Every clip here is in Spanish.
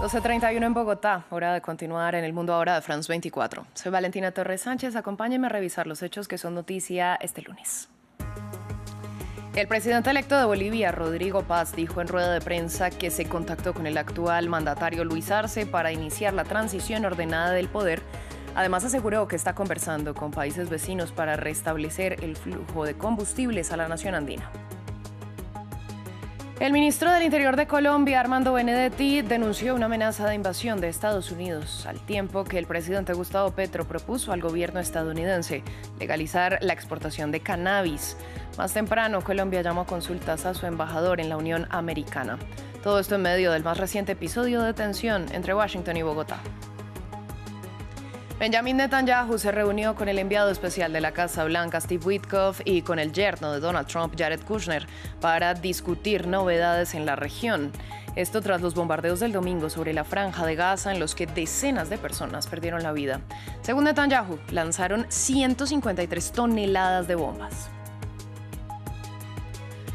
12:31 en Bogotá, hora de continuar en el mundo ahora de France 24. Soy Valentina Torres Sánchez, acompáñenme a revisar los hechos que son noticia este lunes. El presidente electo de Bolivia, Rodrigo Paz, dijo en rueda de prensa que se contactó con el actual mandatario Luis Arce para iniciar la transición ordenada del poder. Además, aseguró que está conversando con países vecinos para restablecer el flujo de combustibles a la nación andina. El ministro del Interior de Colombia, Armando Benedetti, denunció una amenaza de invasión de Estados Unidos, al tiempo que el presidente Gustavo Petro propuso al gobierno estadounidense legalizar la exportación de cannabis. Más temprano, Colombia llamó a consultas a su embajador en la Unión Americana. Todo esto en medio del más reciente episodio de tensión entre Washington y Bogotá. Benjamin Netanyahu se reunió con el enviado especial de la Casa Blanca, Steve Witkoff, y con el yerno de Donald Trump, Jared Kushner, para discutir novedades en la región. Esto tras los bombardeos del domingo sobre la Franja de Gaza, en los que decenas de personas perdieron la vida. Según Netanyahu, lanzaron 153 toneladas de bombas.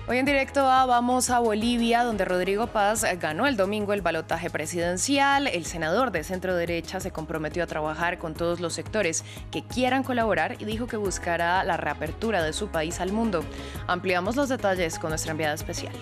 Hoy en directo vamos a Bolivia, donde Rodrigo Paz ganó el domingo el balotaje presidencial. El senador de centro derecha se comprometió a trabajar con todos los sectores que quieran colaborar y dijo que buscará la reapertura de su país al mundo. Ampliamos los detalles con nuestra enviada especial.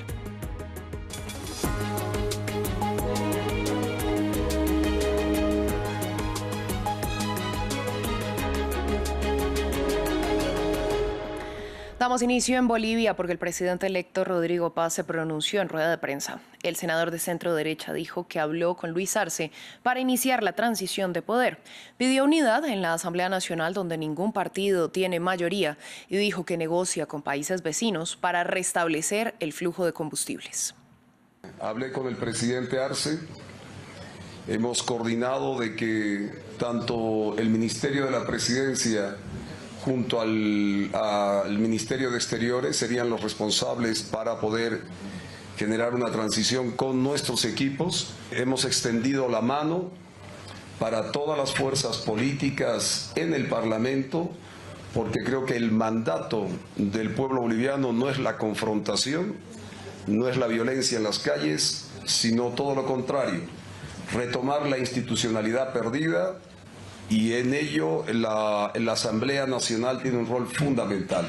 Damos inicio en Bolivia porque el presidente electo Rodrigo Paz se pronunció en rueda de prensa. El senador de centro derecha dijo que habló con Luis Arce para iniciar la transición de poder. Pidió unidad en la Asamblea Nacional, donde ningún partido tiene mayoría, y dijo que negocia con países vecinos para restablecer el flujo de combustibles. Hablé con el presidente Arce. Hemos coordinado de que tanto el Ministerio de la Presidencia junto al Ministerio de Exteriores serían los responsables para poder generar una transición con nuestros equipos. Hemos extendido la mano para todas las fuerzas políticas en el Parlamento, porque creo que el mandato del pueblo boliviano no es la confrontación, no es la violencia en las calles, sino todo lo contrario, retomar la institucionalidad perdida. Y en ello la Asamblea Nacional tiene un rol fundamental.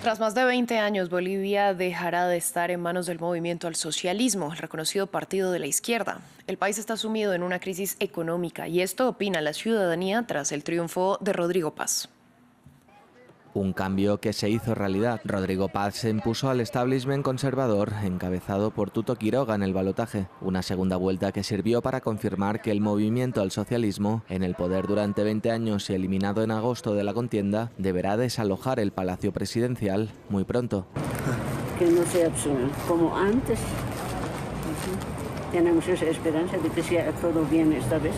Tras más de 20 años, Bolivia dejará de estar en manos del movimiento al socialismo, el reconocido partido de la izquierda. El país está sumido en una crisis económica y esto opina la ciudadanía tras el triunfo de Rodrigo Paz. Un cambio que se hizo realidad. Rodrigo Paz se impuso al establishment conservador, encabezado por Tuto Quiroga en el balotaje. Una segunda vuelta que sirvió para confirmar que el movimiento al socialismo, en el poder durante 20 años y eliminado en agosto de la contienda, deberá desalojar el Palacio Presidencial muy pronto. Que no sea como antes. Tenemos esa esperanza de que sea todo bien esta vez,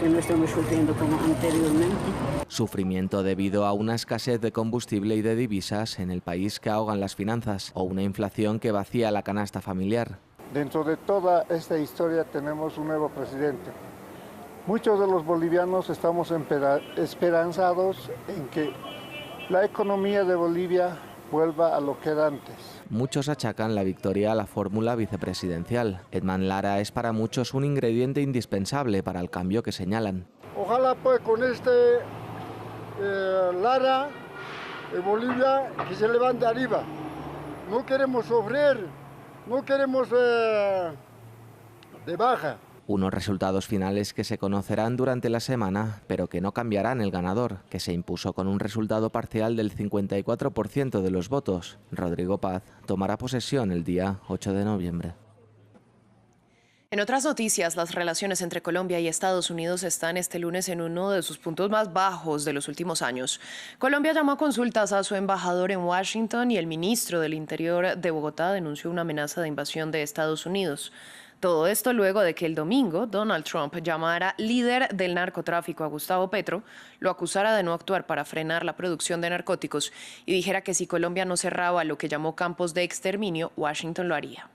que no estamos sufriendo como anteriormente. Sufrimiento debido a una escasez de combustible y de divisas en el país que ahogan las finanzas o una inflación que vacía la canasta familiar. Dentro de toda esta historia tenemos un nuevo presidente. Muchos de los bolivianos estamos esperanzados en que la economía de Bolivia vuelva a lo que era antes. Muchos achacan la victoria a la fórmula vicepresidencial. Edman Lara es para muchos un ingrediente indispensable para el cambio que señalan. Ojalá pues con Lara, Bolivia, que se levante arriba. No queremos sufrir, no queremos de baja. Unos resultados finales que se conocerán durante la semana, pero que no cambiarán el ganador, que se impuso con un resultado parcial del 54% de los votos. Rodrigo Paz tomará posesión el día 8 de noviembre. En otras noticias, las relaciones entre Colombia y Estados Unidos están este lunes en uno de sus puntos más bajos de los últimos años. Colombia llamó a consultas a su embajador en Washington y el ministro del Interior de Bogotá denunció una amenaza de invasión de Estados Unidos. Todo esto luego de que el domingo Donald Trump llamara líder del narcotráfico a Gustavo Petro, lo acusara de no actuar para frenar la producción de narcóticos y dijera que si Colombia no cerraba lo que llamó campos de exterminio, Washington lo haría.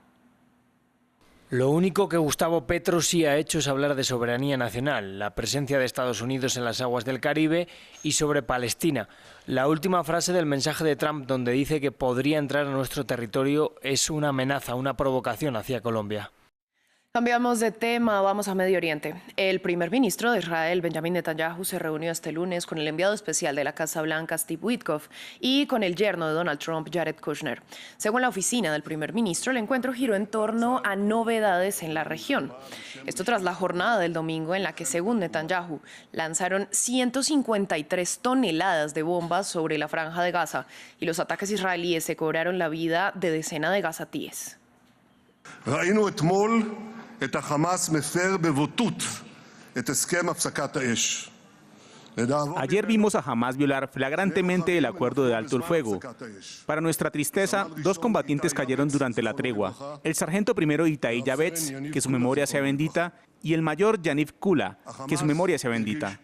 Lo único que Gustavo Petro sí ha hecho es hablar de soberanía nacional, la presencia de Estados Unidos en las aguas del Caribe y sobre Palestina. La última frase del mensaje de Trump, donde dice que podría entrar a nuestro territorio, es una amenaza, una provocación hacia Colombia. Cambiamos de tema, vamos a Medio Oriente. El primer ministro de Israel, Benjamin Netanyahu, se reunió este lunes con el enviado especial de la Casa Blanca, Steve Witkoff, y con el yerno de Donald Trump, Jared Kushner. Según la oficina del primer ministro, el encuentro giró en torno a novedades en la región. Esto tras la jornada del domingo en la que, según Netanyahu, lanzaron 153 toneladas de bombas sobre la franja de Gaza y los ataques israelíes se cobraron la vida de decenas de gazatíes. ראינו אתמול את החמאס מפר בבוטות את הסכם הפסקת האש. Ayer vimos a Hamás violar flagrantemente el acuerdo de alto el fuego. Para nuestra tristeza, 2 combatientes cayeron durante la tregua. El sargento primero Itai Yavetz, que su memoria sea bendita, y el mayor Yaniv Kula, que su memoria sea bendita.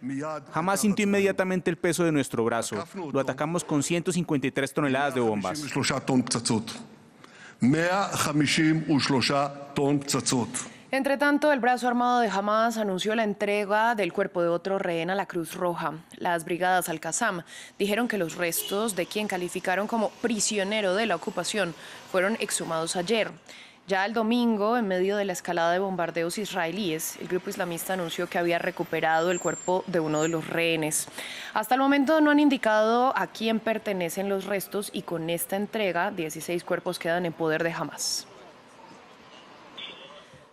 Hamás sintió inmediatamente el peso de nuestro brazo. Lo atacamos con 153 toneladas de bombas. 153 טון פצצות. Entre tanto, el brazo armado de Hamás anunció la entrega del cuerpo de otro rehén a la Cruz Roja. Las brigadas Al-Qassam dijeron que los restos de quien calificaron como prisionero de la ocupación fueron exhumados ayer. Ya el domingo, en medio de la escalada de bombardeos israelíes, el grupo islamista anunció que había recuperado el cuerpo de uno de los rehenes. Hasta el momento no han indicado a quién pertenecen los restos y con esta entrega, 16 cuerpos quedan en poder de Hamás.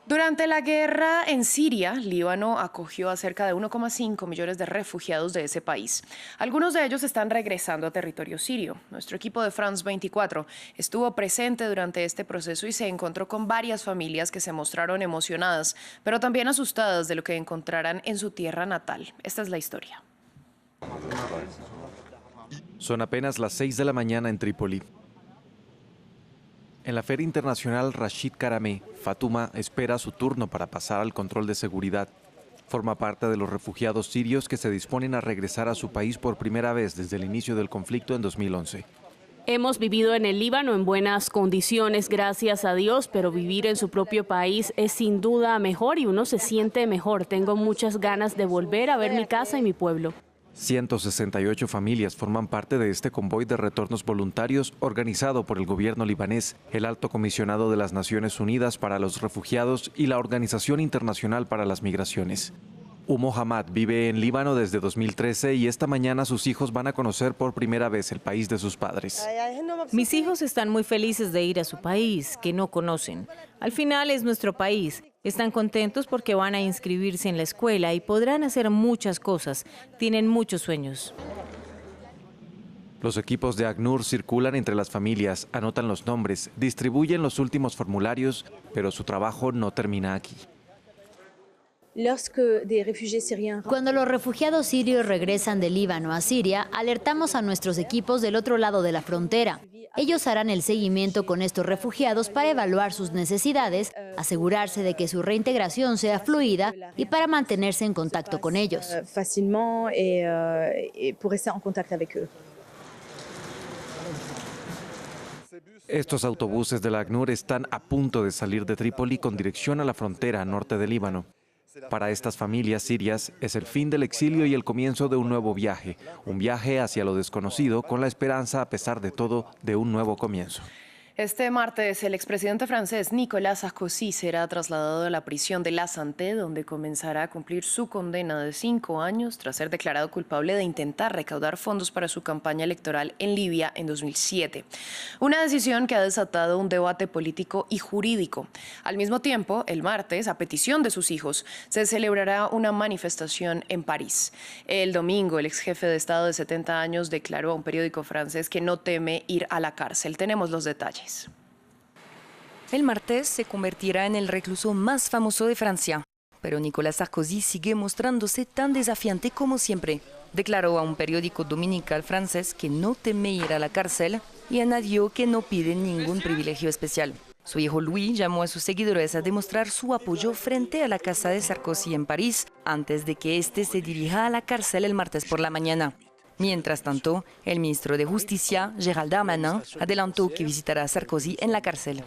Durante la guerra en Siria, Líbano acogió a cerca de 1,5 millones de refugiados de ese país. Algunos de ellos están regresando a territorio sirio. Nuestro equipo de France 24 estuvo presente durante este proceso y se encontró con varias familias que se mostraron emocionadas, pero también asustadas de lo que encontrarán en su tierra natal. Esta es la historia. Son apenas las 6 de la mañana en Trípoli. En la Feria Internacional Rashid Karameh, Fatuma espera su turno para pasar al control de seguridad. Forma parte de los refugiados sirios que se disponen a regresar a su país por primera vez desde el inicio del conflicto en 2011. Hemos vivido en el Líbano en buenas condiciones, gracias a Dios, pero vivir en su propio país es sin duda mejor y uno se siente mejor. Tengo muchas ganas de volver a ver mi casa y mi pueblo. 168 familias forman parte de este convoy de retornos voluntarios organizado por el gobierno libanés, el Alto Comisionado de las Naciones Unidas para los Refugiados y la Organización Internacional para las Migraciones. Umo Hamad vive en Líbano desde 2013 y esta mañana sus hijos van a conocer por primera vez el país de sus padres. Mis hijos están muy felices de ir a su país, que no conocen. Al final es nuestro país. Están contentos porque van a inscribirse en la escuela y podrán hacer muchas cosas. Tienen muchos sueños. Los equipos de ACNUR circulan entre las familias, anotan los nombres, distribuyen los últimos formularios, pero su trabajo no termina aquí. Cuando los refugiados sirios regresan de Líbano a Siria, alertamos a nuestros equipos del otro lado de la frontera. Ellos harán el seguimiento con estos refugiados para evaluar sus necesidades, asegurarse de que su reintegración sea fluida y para mantenerse en contacto con ellos. Estos autobuses de la ACNUR están a punto de salir de Trípoli con dirección a la frontera norte de Líbano. Para estas familias sirias es el fin del exilio y el comienzo de un nuevo viaje, un viaje hacia lo desconocido con la esperanza, a pesar de todo, de un nuevo comienzo. Este martes, el expresidente francés Nicolas Sarkozy será trasladado a la prisión de La Santé, donde comenzará a cumplir su condena de 5 años tras ser declarado culpable de intentar recaudar fondos para su campaña electoral en Libia en 2007. Una decisión que ha desatado un debate político y jurídico. Al mismo tiempo, el martes, a petición de sus hijos, se celebrará una manifestación en París. El domingo, el ex jefe de Estado de 70 años declaró a un periódico francés que no teme ir a la cárcel. Tenemos los detalles. El martes se convertirá en el recluso más famoso de Francia, pero Nicolas Sarkozy sigue mostrándose tan desafiante como siempre. Declaró a un periódico dominical francés que no teme ir a la cárcel y añadió que no pide ningún privilegio especial. Su hijo Louis llamó a sus seguidores a demostrar su apoyo frente a la casa de Sarkozy en París, antes de que éste se dirija a la cárcel el martes por la mañana. Mientras tanto, el ministro de Justicia, Gérald Darmanin, adelantó que visitará a Sarkozy en la cárcel.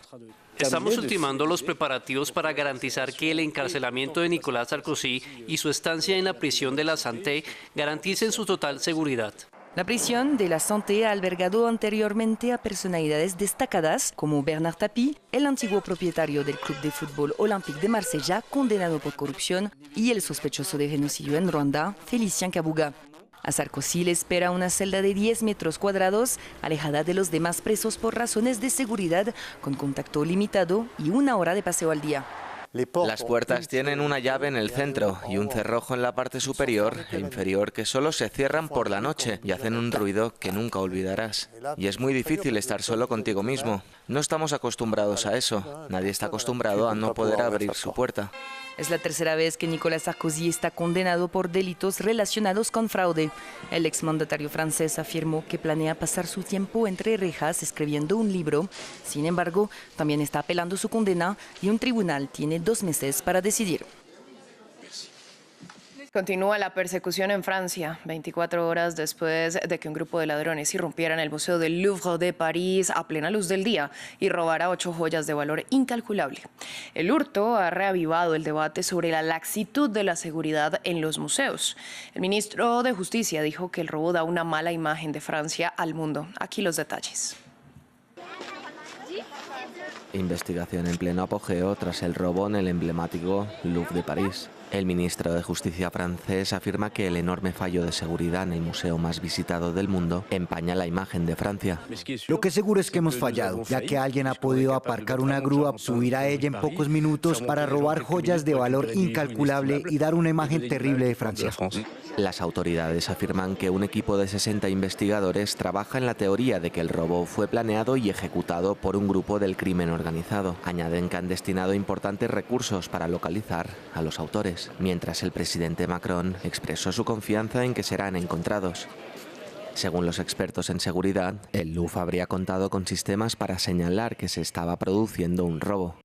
Estamos ultimando los preparativos para garantizar que el encarcelamiento de Nicolas Sarkozy y su estancia en la prisión de La Santé garanticen su total seguridad. La prisión de la Santé ha albergado anteriormente a personalidades destacadas como Bernard Tapie, el antiguo propietario del club de fútbol Olympique de Marsella, condenado por corrupción, y el sospechoso de genocidio en Ruanda, Félicien Kabuga. A Sarkozy le espera una celda de 10 metros cuadrados, alejada de los demás presos por razones de seguridad, con contacto limitado y 1 hora de paseo al día. Las puertas tienen una llave en el centro y un cerrojo en la parte superior e inferior que solo se cierran por la noche y hacen un ruido que nunca olvidarás. Y es muy difícil estar solo contigo mismo. No estamos acostumbrados a eso. Nadie está acostumbrado a no poder abrir su puerta. Es la tercera vez que Nicolas Sarkozy está condenado por delitos relacionados con fraude. El exmandatario francés afirmó que planea pasar su tiempo entre rejas escribiendo un libro. Sin embargo, también está apelando su condena y un tribunal tiene 2 meses para decidir. Continúa la persecución en Francia, 24 horas después de que un grupo de ladrones irrumpiera en el Museo del Louvre de París a plena luz del día y robara 8 joyas de valor incalculable. El hurto ha reavivado el debate sobre la laxitud de la seguridad en los museos. El ministro de Justicia dijo que el robo da una mala imagen de Francia al mundo. Aquí los detalles. Investigación en pleno apogeo tras el robo en el emblemático Louvre de París. El ministro de Justicia francés afirma que el enorme fallo de seguridad en el museo más visitado del mundo empaña la imagen de Francia. Lo que seguro es que hemos fallado, ya que alguien ha podido aparcar una grúa, subir a ella en pocos minutos para robar joyas de valor incalculable y dar una imagen terrible de Francia. Las autoridades afirman que un equipo de 60 investigadores trabaja en la teoría de que el robo fue planeado y ejecutado por un grupo del crimen organizado. Añaden que han destinado importantes recursos para localizar a los autores, mientras el presidente Macron expresó su confianza en que serán encontrados. Según los expertos en seguridad, el Louvre habría contado con sistemas para señalar que se estaba produciendo un robo.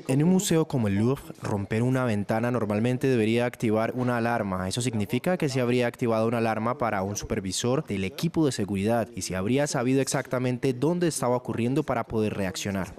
En un museo como el Louvre, romper una ventana normalmente debería activar una alarma. Eso significa que se habría activado una alarma para un supervisor del equipo de seguridad y se habría sabido exactamente dónde estaba ocurriendo para poder reaccionar.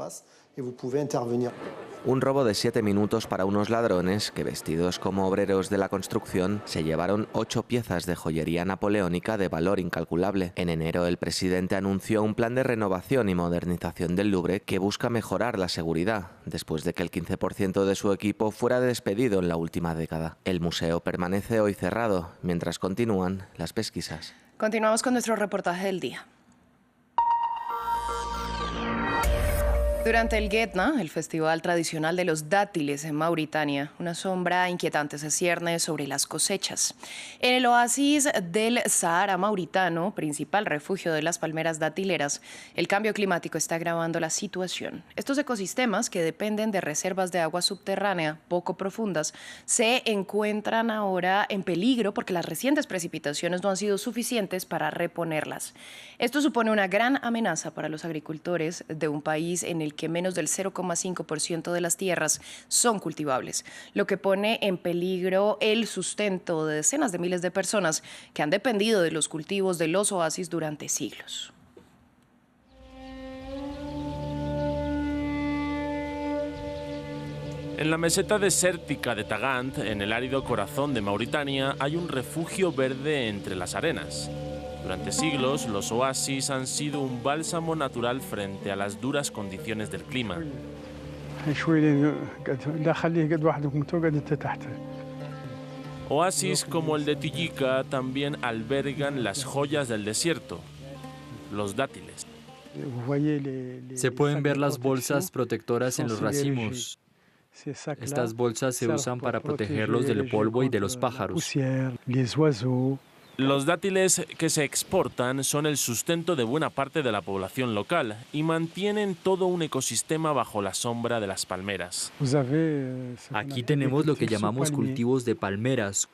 Un robo de 7 minutos para unos ladrones que, vestidos como obreros de la construcción, se llevaron 8 piezas de joyería napoleónica de valor incalculable. En enero, el presidente anunció un plan de renovación y modernización del Louvre que busca mejorar la seguridad, después de que el 15% de su equipo fuera despedido en la última década. El museo permanece hoy cerrado, mientras continúan las pesquisas. Continuamos con nuestro reportaje del día. Durante el Guetna, el festival tradicional de los dátiles en Mauritania, una sombra inquietante se cierne sobre las cosechas. En el oasis del Sahara mauritano, principal refugio de las palmeras datileras, el cambio climático está agravando la situación. Estos ecosistemas, que dependen de reservas de agua subterránea poco profundas, se encuentran ahora en peligro porque las recientes precipitaciones no han sido suficientes para reponerlas. Esto supone una gran amenaza para los agricultores de un país en el que menos del 0,5% de las tierras son cultivables, lo que pone en peligro el sustento de decenas de miles de personas que han dependido de los cultivos de los oasis durante siglos. En la meseta desértica de Tagant, en el árido corazón de Mauritania, hay un refugio verde entre las arenas. Durante siglos, los oasis han sido un bálsamo natural frente a las duras condiciones del clima. Oasis como el de Tillika también albergan las joyas del desierto, los dátiles. Se pueden ver las bolsas protectoras en los racimos. Estas bolsas se usan para protegerlos del polvo y de los pájaros. Los dátiles que se exportan son el sustento de buena parte de la población local y mantienen todo un ecosistema bajo la sombra de las palmeras. Aquí tenemos lo que llamamos cultivos de palmeras,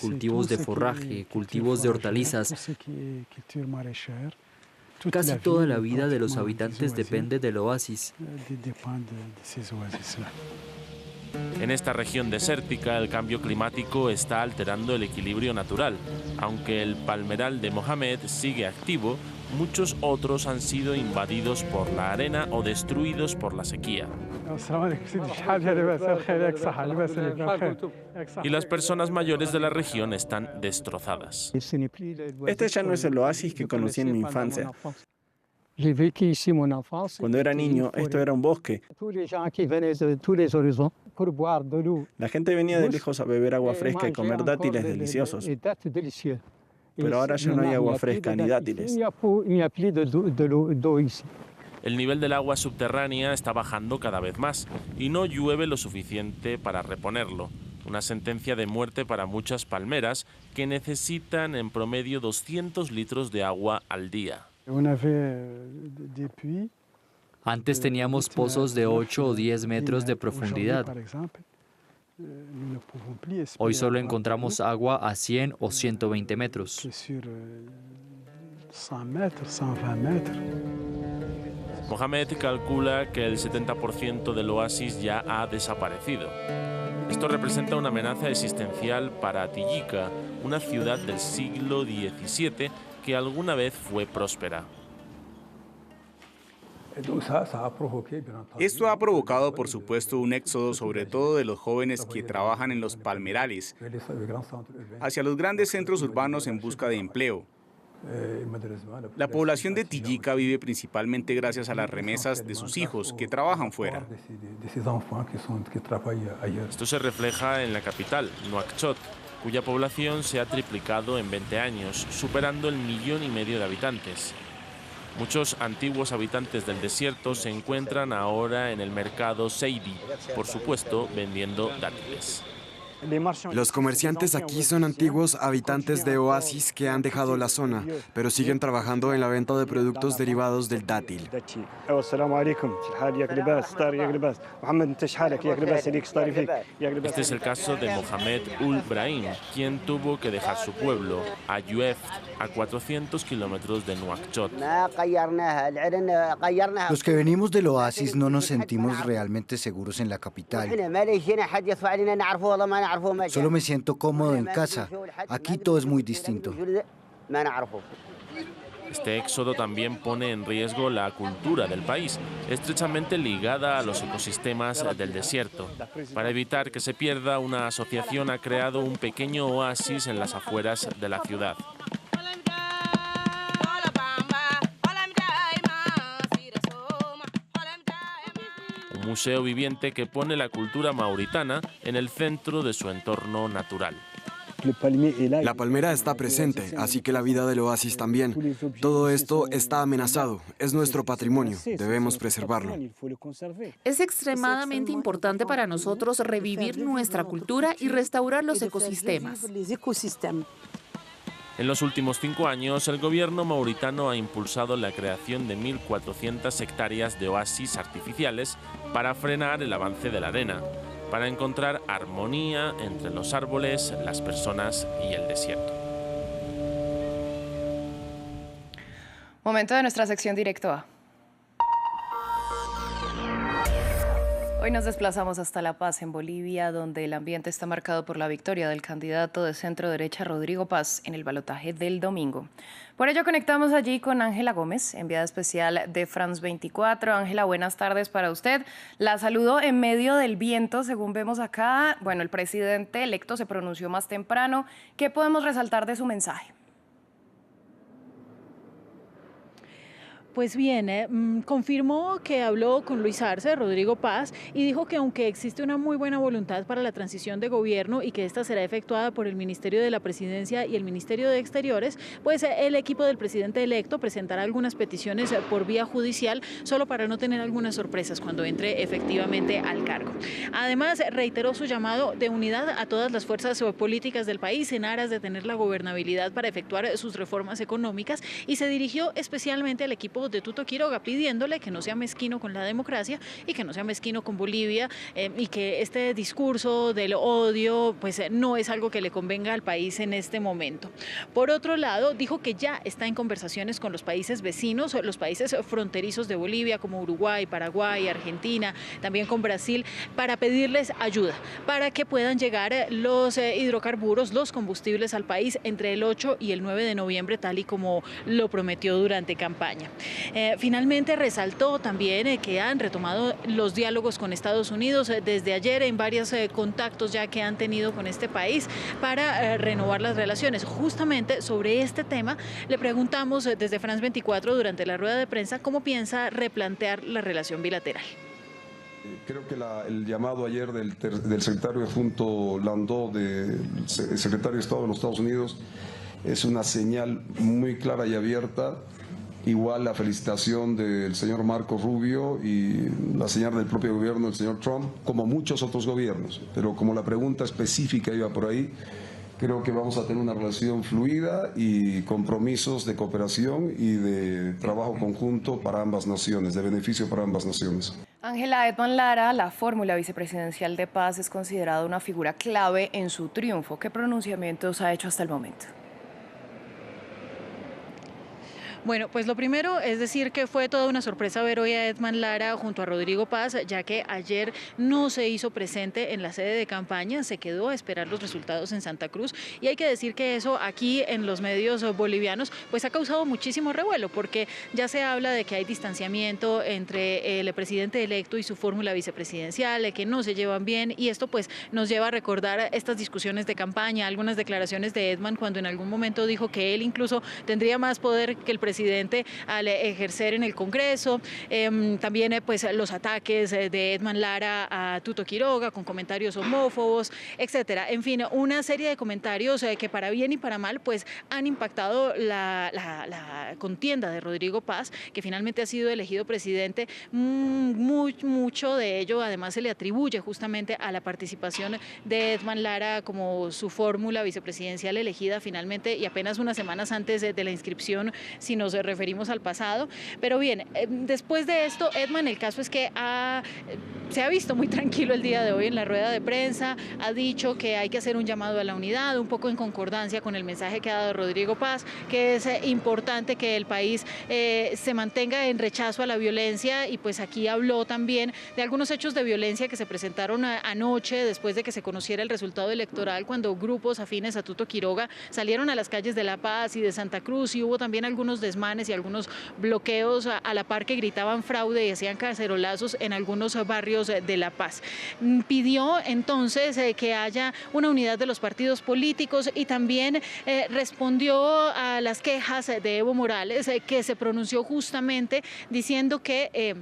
cultivos de forraje, cultivos de hortalizas. Casi toda la vida de los habitantes depende del oasis. En esta región desértica, el cambio climático está alterando el equilibrio natural. Aunque el palmeral de Mohamed sigue activo, muchos otros han sido invadidos por la arena o destruidos por la sequía. Y las personas mayores de la región están destrozadas. Este ya no es el oasis que conocí en mi infancia. Cuando era niño, esto era un bosque. La gente venía de lejos a beber agua fresca y comer dátiles deliciosos. Pero ahora ya no hay agua fresca ni dátiles. El nivel del agua subterránea está bajando cada vez más y no llueve lo suficiente para reponerlo. Una sentencia de muerte para muchas palmeras que necesitan en promedio 200 litros de agua al día. Antes teníamos pozos de 8 o 10 metros de profundidad. Hoy solo encontramos agua a 100 o 120 metros. Mohamed calcula que el 70% del oasis ya ha desaparecido. Esto representa una amenaza existencial para Tijika, una ciudad del siglo XVII que alguna vez fue próspera. Esto ha provocado, por supuesto, un éxodo sobre todo de los jóvenes que trabajan en los palmerales hacia los grandes centros urbanos en busca de empleo. La población de Tijika vive principalmente gracias a las remesas de sus hijos que trabajan fuera. Esto se refleja en la capital, Nuakchot, cuya población se ha triplicado en 20 años, superando el 1,5 millones de habitantes. Muchos antiguos habitantes del desierto se encuentran ahora en el mercado Seidi, por supuesto vendiendo dátiles. Los comerciantes aquí son antiguos habitantes de oasis que han dejado la zona, pero siguen trabajando en la venta de productos derivados del dátil. Este es el caso de Mohamed Ul Brahim, quien tuvo que dejar su pueblo, Ayuef, a 400 kilómetros de Nuakchot. Los que venimos del oasis no nos sentimos realmente seguros en la capital. Solo me siento cómodo en casa. Aquí todo es muy distinto. Este éxodo también pone en riesgo la cultura del país, estrechamente ligada a los ecosistemas del desierto. Para evitar que se pierda, una asociación ha creado un pequeño oasis en las afueras de la ciudad. Un museo viviente que pone la cultura mauritana en el centro de su entorno natural. La palmera está presente, así que la vida del oasis también. Todo esto está amenazado. Es nuestro patrimonio. Debemos preservarlo. Es extremadamente importante para nosotros revivir nuestra cultura y restaurar los ecosistemas. En los últimos 5 años, el gobierno mauritano ha impulsado la creación de 1.400 hectáreas de oasis artificiales para frenar el avance de la arena, para encontrar armonía entre los árboles, las personas y el desierto. Momento de nuestra sección Directo A. Hoy nos desplazamos hasta La Paz, en Bolivia, donde el ambiente está marcado por la victoria del candidato de centro-derecha Rodrigo Paz en el balotaje del domingo. Por ello conectamos allí con Ángela Gómez, enviada especial de France 24. Ángela, buenas tardes para usted. La saludo en medio del viento, según vemos acá. Bueno, el presidente electo se pronunció más temprano. ¿Qué podemos resaltar de su mensaje? Pues bien, confirmó que habló con Luis Arce, Rodrigo Paz, y dijo que aunque existe una muy buena voluntad para la transición de gobierno y que esta será efectuada por el Ministerio de la Presidencia y el Ministerio de Exteriores, pues el equipo del presidente electo presentará algunas peticiones por vía judicial solo para no tener algunas sorpresas cuando entre efectivamente al cargo. Además, reiteró su llamado de unidad a todas las fuerzas políticas del país en aras de tener la gobernabilidad para efectuar sus reformas económicas y se dirigió especialmente al equipo de Tuto Quiroga pidiéndole que no sea mezquino con la democracia y que no sea mezquino con Bolivia y que este discurso del odio pues no es algo que le convenga al país en este momento. Por otro lado, dijo que ya está en conversaciones con los países vecinos, los países fronterizos de Bolivia como Uruguay, Paraguay, Argentina, también con Brasil, para pedirles ayuda para que puedan llegar los hidrocarburos, los combustibles al país entre el 8 y el 9 de noviembre, tal y como lo prometió durante campaña. Finalmente resaltó también que han retomado los diálogos con Estados Unidos desde ayer en varios contactos ya que han tenido con este país para renovar las relaciones. Justamente sobre este tema le preguntamos desde France 24 durante la rueda de prensa cómo piensa replantear la relación bilateral. Creo que el llamado ayer del secretario adjunto Landau, del secretario de Estado de los Estados Unidos, es una señal muy clara y abierta. Igual la felicitación del señor Marco Rubio y la señal del propio gobierno del señor Trump, como muchos otros gobiernos. Pero como la pregunta específica iba por ahí, creo que vamos a tener una relación fluida y compromisos de cooperación y de trabajo conjunto para ambas naciones, de beneficio para ambas naciones. Ángela, Edman Lara, la fórmula vicepresidencial de paz, es considerada una figura clave en su triunfo. ¿Qué pronunciamientos ha hecho hasta el momento? Bueno, pues lo primero es decir que fue toda una sorpresa ver hoy a Edman Lara junto a Rodrigo Paz, ya que ayer no se hizo presente en la sede de campaña, se quedó a esperar los resultados en Santa Cruz, y hay que decir que eso aquí en los medios bolivianos pues ha causado muchísimo revuelo, porque ya se habla de que hay distanciamiento entre el presidente electo y su fórmula vicepresidencial, que no se llevan bien, y esto pues nos lleva a recordar estas discusiones de campaña, algunas declaraciones de Edman cuando en algún momento dijo que él incluso tendría más poder que el presidente al ejercer en el Congreso. También pues los ataques de Edman Lara a Tuto Quiroga con comentarios homófobos, etcétera. En fin, una serie de comentarios que para bien y para mal pues han impactado la contienda de Rodrigo Paz, que finalmente ha sido elegido presidente. Mucho de ello además se le atribuye justamente a la participación de Edman Lara como su fórmula vicepresidencial elegida finalmente, y apenas unas semanas antes de la inscripción, si nos referimos al pasado. Pero bien, después de esto, Edman, el caso es que se ha visto muy tranquilo el día de hoy en la rueda de prensa, ha dicho que hay que hacer un llamado a la unidad, un poco en concordancia con el mensaje que ha dado Rodrigo Paz, que es importante que el país se mantenga en rechazo a la violencia, y pues aquí habló también de algunos hechos de violencia que se presentaron anoche después de que se conociera el resultado electoral, cuando grupos afines a Tuto Quiroga salieron a las calles de La Paz y de Santa Cruz, y hubo también algunos desmanes y algunos bloqueos a la par que gritaban fraude y hacían cacerolazos en algunos barrios de La Paz. Pidió entonces que haya una unidad de los partidos políticos, y también respondió a las quejas de Evo Morales, que se pronunció justamente diciendo que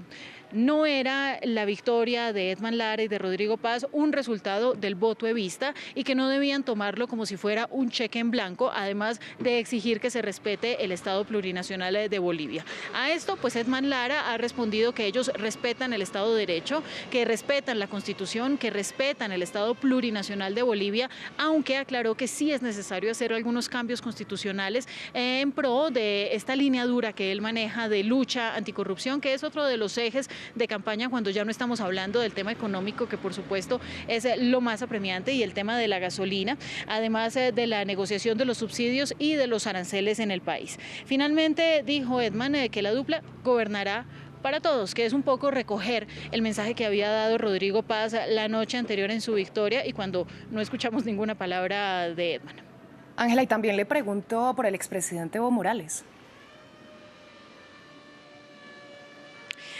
no era la victoria de Edman Lara y de Rodrigo Paz un resultado del voto evista, y que no debían tomarlo como si fuera un cheque en blanco, además de exigir que se respete el Estado plurinacional de Bolivia. A esto pues Edman Lara ha respondido que ellos respetan el Estado de Derecho, que respetan la Constitución, que respetan el Estado plurinacional de Bolivia, aunque aclaró que sí es necesario hacer algunos cambios constitucionales en pro de esta línea dura que él maneja de lucha anticorrupción, que es otro de los ejes de campaña cuando ya no estamos hablando del tema económico, que por supuesto es lo más apremiante, y el tema de la gasolina, además de la negociación de los subsidios y de los aranceles en el país. Finalmente dijo Edman que la dupla gobernará para todos, que es un poco recoger el mensaje que había dado Rodrigo Paz la noche anterior en su victoria, y cuando no escuchamos ninguna palabra de Edman. Ángela, y también le preguntó por el expresidente Evo Morales.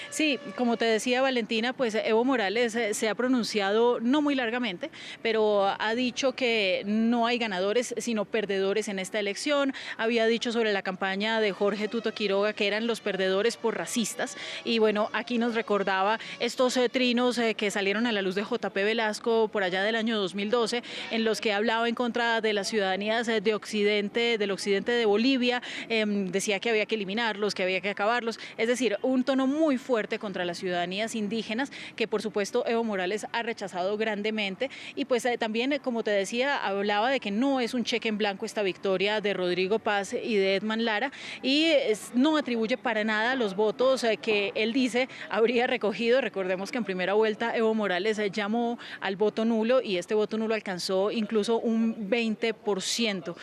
Sí, como te decía Valentina, pues Evo Morales se ha pronunciado no muy largamente, pero ha dicho que no hay ganadores sino perdedores en esta elección. Había dicho sobre la campaña de Jorge Tuto Quiroga que eran los perdedores por racistas, y bueno, aquí nos recordaba estos trinos que salieron a la luz de JP Velasco por allá del año 2012, en los que hablaba en contra de las ciudadanías de Occidente, del occidente de Bolivia, decía que había que eliminarlos, que había que acabarlos, es decir, un tono muy fuerte contra las ciudadanías indígenas, que por supuesto Evo Morales ha rechazado grandemente. Y pues también, como te decía, hablaba de que no es un cheque en blanco esta victoria de Rodrigo Paz y de Edman Lara, y no atribuye para nada los votos que él dice habría recogido. Recordemos que en primera vuelta Evo Morales llamó al voto nulo, y este voto nulo alcanzó incluso un 20%.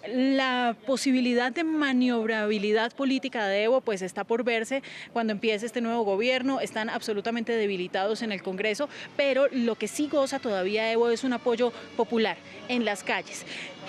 La posibilidad de maniobrabilidad política de Evo pues está por verse cuando empiece este nuevo gobierno. Están absolutamente debilitados en el Congreso, pero lo que sí goza todavía Evo es un apoyo popular en las calles.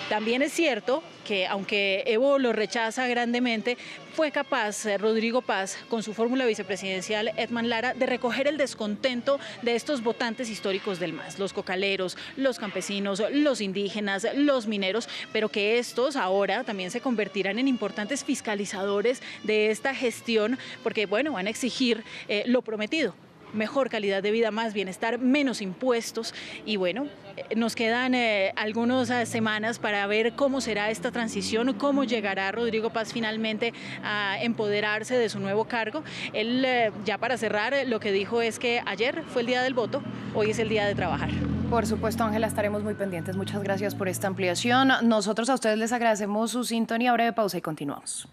También es cierto que aunque Evo lo rechaza grandemente, fue capaz Rodrigo Paz, con su fórmula vicepresidencial Edman Lara, de recoger el descontento de estos votantes históricos del MAS, los cocaleros, los campesinos, los indígenas, los mineros, pero que estos ahora también se convertirán en importantes fiscalizadores de esta gestión, porque bueno, van a exigir lo prometido: mejor calidad de vida, más bienestar, menos impuestos. Y bueno, nos quedan algunas semanas para ver cómo será esta transición, cómo llegará Rodrigo Paz finalmente a empoderarse de su nuevo cargo. Él, ya para cerrar, lo que dijo es que ayer fue el día del voto, hoy es el día de trabajar. Por supuesto, Ángela, estaremos muy pendientes. Muchas gracias por esta ampliación. Nosotros a ustedes les agradecemos su sintonía. Breve pausa y continuamos.